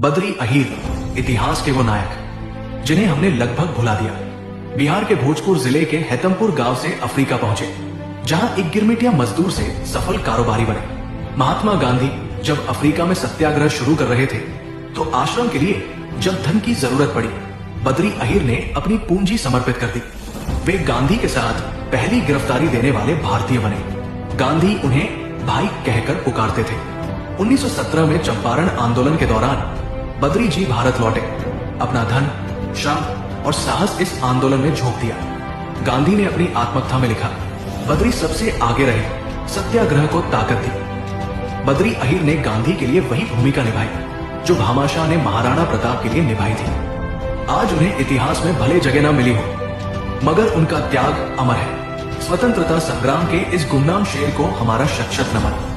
बद्री अहीर इतिहास के वो नायक जिन्हें हमने लगभग भुला दिया। बिहार के भोजपुर जिले के हेतमपुर गांव से अफ्रीका पहुंचे, जहां एक गिरमिटिया मजदूर से सफल कारोबारी बने। महात्मा गांधी जब अफ्रीका में सत्याग्रह शुरू कर रहे थे तो आश्रम के लिए जब धन की जरूरत पड़ी, बद्री अहीर ने अपनी पूंजी समर्पित कर दी। वे गांधी के साथ पहली गिरफ्तारी देने वाले भारतीय बने। गांधी उन्हें भाई कहकर पुकारते थे। 1917 में चंपारण आंदोलन के दौरान बद्री जी भारत लौटे। अपना धन, श्रम और साहस इस आंदोलन में झोंक दिया। गांधी ने अपनी आत्मकथा में लिखा, बद्री सबसे आगे रहे, सत्याग्रह को ताकत दी। बद्री अहीर ने गांधी के लिए वही भूमिका निभाई जो भामाशाह ने महाराणा प्रताप के लिए निभाई थी। आज उन्हें इतिहास में भले जगह न मिली हो, मगर उनका त्याग अमर है। स्वतंत्रता संग्राम के इस गुमनाम शेर को हमारा शत शत नमन।